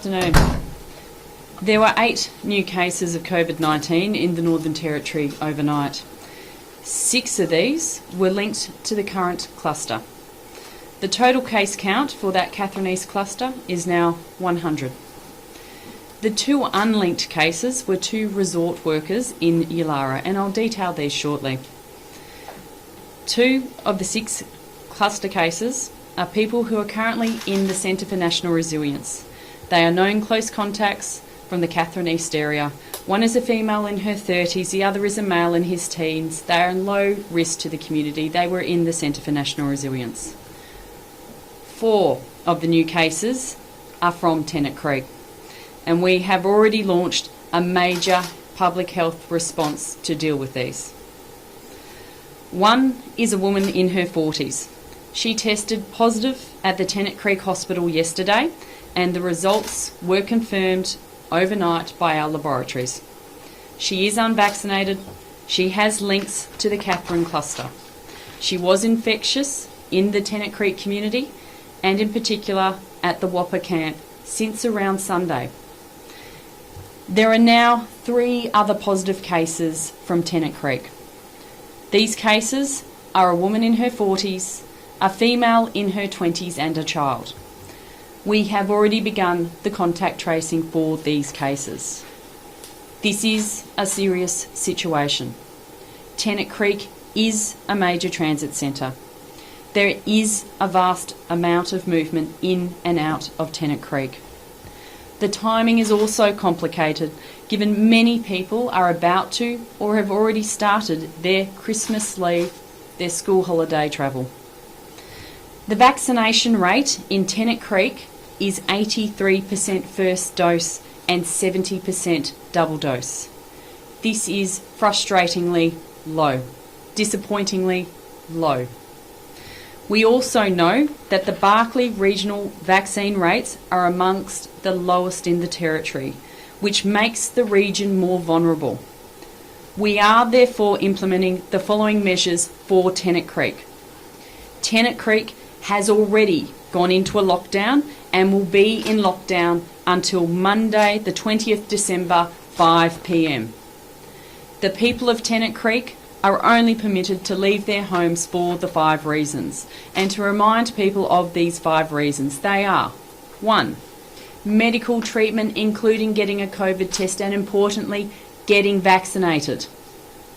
Afternoon. There were 8 new cases of COVID-19 in the Northern Territory overnight. 6 of these were linked to the current cluster. The total case count for that Katherine East cluster is now 100. The 2 unlinked cases were 2 resort workers in Yulara, and I'll detail these shortly. 2 of the 6 cluster cases are people who are currently in the Centre for National Resilience. They are known close contacts from the Katherine East area. One is a female in her 30s, the other is a male in his teens. They are in low risk to the community. They were in the Centre for National Resilience. 4 of the new cases are from Tennant Creek, and we have already launched a major public health response to deal with these. 1 is a woman in her 40s. She tested positive at the Tennant Creek Hospital yesterday, and the results were confirmed overnight by our laboratories. She is unvaccinated. She has links to the Katherine cluster. She was infectious in the Tennant Creek community, and in particular at the Whopper camp since around Sunday. There are now 3 other positive cases from Tennant Creek. These cases are a woman in her 40s, a female in her 20s and a child. We have already begun the contact tracing for these cases. This is a serious situation. Tennant Creek is a major transit centre. There is a vast amount of movement in and out of Tennant Creek. The timing is also complicated, given many people are about to or have already started their Christmas leave, their school holiday travel. The vaccination rate in Tennant Creek is 83% first dose and 70% double dose. This is frustratingly low, disappointingly low. We also know that the Barclay regional vaccine rates are amongst the lowest in the Territory, which makes the region more vulnerable. We are therefore implementing the following measures for Tennant Creek. Tennant Creek has already gone into a lockdown and will be in lockdown until Monday the 20th December 5 p.m. The people of Tennant Creek are only permitted to leave their homes for the 5 reasons. And to remind people of these 5 reasons, they are: 1. Medical treatment, including getting a COVID test and, importantly, getting vaccinated.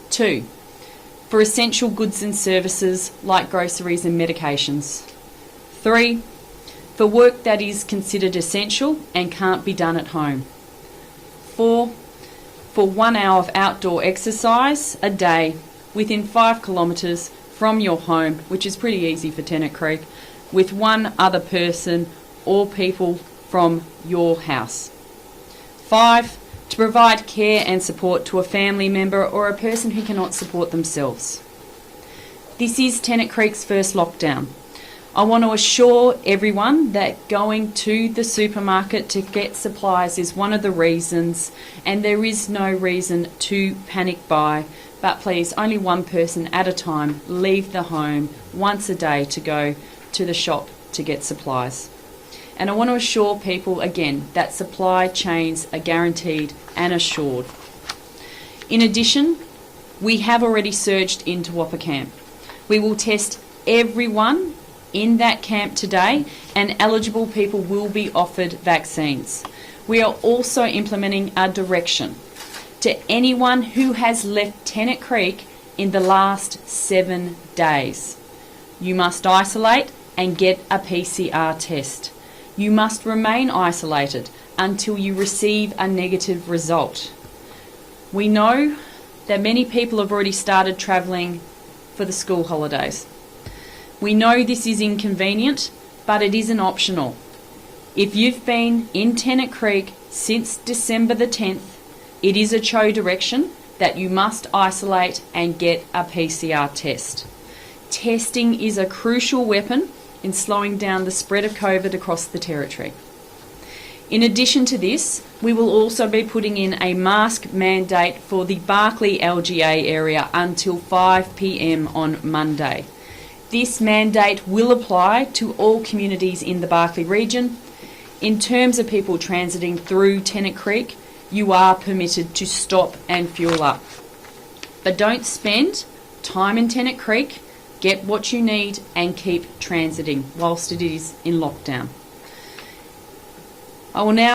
2. For essential goods and services like groceries and medications. 3. For work that is considered essential and can't be done at home. 4. For 1 hour of outdoor exercise a day within 5 kilometres from your home, which is pretty easy for Tennant Creek, with 1 other person or people from your house. 5. To provide care and support to a family member or a person who cannot support themselves. This is Tennant Creek's first lockdown. I want to assure everyone that going to the supermarket to get supplies is one of the reasons, and there is no reason to panic buy, but please, only 1 person at a time leave the home once a day to go to the shop to get supplies. And I want to assure people again that supply chains are guaranteed and assured. In addition, we have already surged into Whopper camp. We will test everyone in that camp today, and eligible people will be offered vaccines. We are also implementing a direction to anyone who has left Tennant Creek in the last 7 days. You must isolate and get a PCR test. You must remain isolated until you receive a negative result. We know that many people have already started travelling for the school holidays. We know this is inconvenient, but it isn't optional. If you've been in Tennant Creek since December the 10th, it is a CHO direction that you must isolate and get a PCR test. Testing is a crucial weapon in slowing down the spread of COVID across the Territory. In addition to this, we will also be putting in a mask mandate for the Barclay LGA area until 5 p.m. on Monday. This mandate will apply to all communities in the Barclay region. In terms of people transiting through Tennant Creek, you are permitted to stop and fuel up. But don't spend time in Tennant Creek. Get what you need and keep transiting whilst it is in lockdown. I will now